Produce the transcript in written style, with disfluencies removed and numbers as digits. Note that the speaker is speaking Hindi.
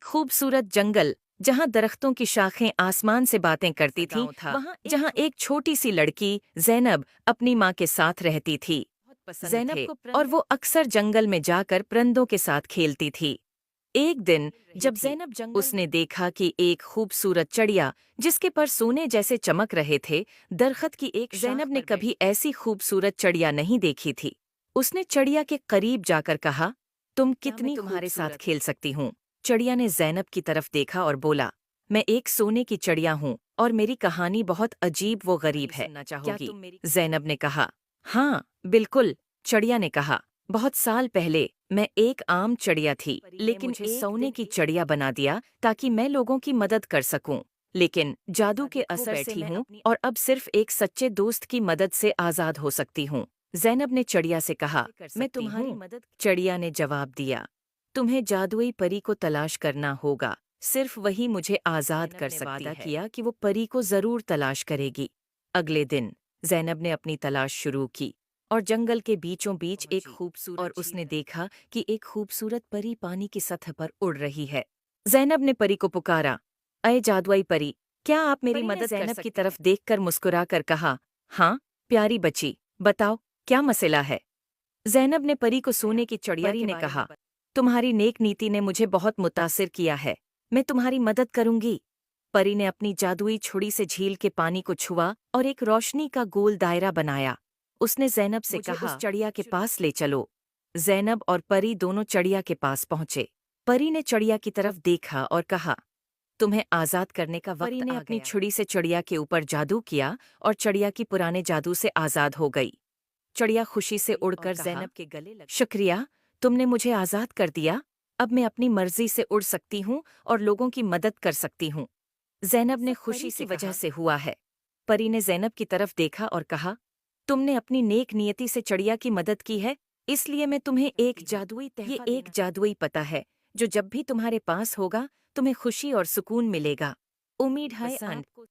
खूबसूरत जंगल जहां दरख्तों की शाखें आसमान से बातें करती थीं, जहां एक छोटी सी लड़की जैनब अपनी माँ के साथ रहती थी। जैनब को और वो अक्सर जंगल में जाकर परिंदों के साथ खेलती थी। एक दिन जब जैनब जंगल उसने देखा कि एक खूबसूरत चिड़िया जिसके पर सोने जैसे चमक रहे थे, दरख्त की एक जैनब ने कभी ऐसी खूबसूरत चिड़िया नहीं देखी थी। उसने चिड़िया के करीब जाकर कहा, तुम कितनी तुम्हारे साथ खेल सकती हूँ। चिड़िया ने जैनब की तरफ देखा और बोला, मैं एक सोने की चिड़िया हूँ और मेरी कहानी बहुत अजीब व गरीब है। क्या तुम मेरी जैनब ने कहा। हाँ बिल्कुल, चिड़िया ने कहा। बहुत साल पहले मैं एक आम चिड़िया थी, लेकिन मुझे सोने की चिड़िया बना दिया ताकि मैं लोगों की मदद कर सकूं। लेकिन जादू के असर से हूँ और अब सिर्फ एक सच्चे दोस्त की मदद से आजाद हो सकती हूँ। जैनब ने चिड़िया से कहा, मैं तुम्हारी मदद। चिड़िया ने जवाब दिया, तुम्हें जादुई परी को तलाश करना होगा, सिर्फ वही मुझे आजाद कर सकती है। वादा किया कि वो परी को जरूर तलाश करेगी। अगले दिन जैनब ने अपनी तलाश शुरू की और जंगल के बीचों बीच एक खूबसूरत और उसने देखा कि एक खूबसूरत परी पानी की सतह पर उड़ रही है। जैनब ने परी को पुकारा, अये जादुई परी, क्या आप मेरी मदद। जैनब की तरफ देखकर मुस्कुराकर कहा, हाँ प्यारी बच्ची, बताओ क्या मसला है। जैनब ने परी को सोने की चिड़िया ने कहा, तुम्हारी नेक नीति ने मुझे बहुत मुतासिर किया है, मैं तुम्हारी मदद करूंगी। परी ने अपनी जादुई छुरी से झील के पानी को छुआ और एक रोशनी का गोल दायरा बनाया। उसने जैनब से कहा, उस चिड़िया के पास ले चलो। जैनब और परी दोनों चिड़िया के पास पहुंचे। परी ने चिड़िया की तरफ देखा और कहा, तुम्हें आजाद करने का वक्त आ गया। परी ने अपनी छुरी से चिड़िया के ऊपर जादू किया और चिड़िया की पुराने जादू से आजाद हो गई। चिड़िया खुशी से उड़कर जैनब के गले लगी। शुक्रिया, तुमने मुझे आजाद कर दिया। अब मैं अपनी मर्जी से उड़ सकती हूँ और लोगों की मदद कर सकती हूँ। जैनब ने खुशी की वजह से हुआ है। परी ने जैनब की तरफ देखा और कहा, तुमने अपनी नेक नियति से चिड़िया की मदद की है, इसलिए मैं तुम्हें ये एक जादुई पता है जो जब भी तुम्हारे पास होगा तुम्हें खुशी और सुकून मिलेगा। उम्मीद है आपको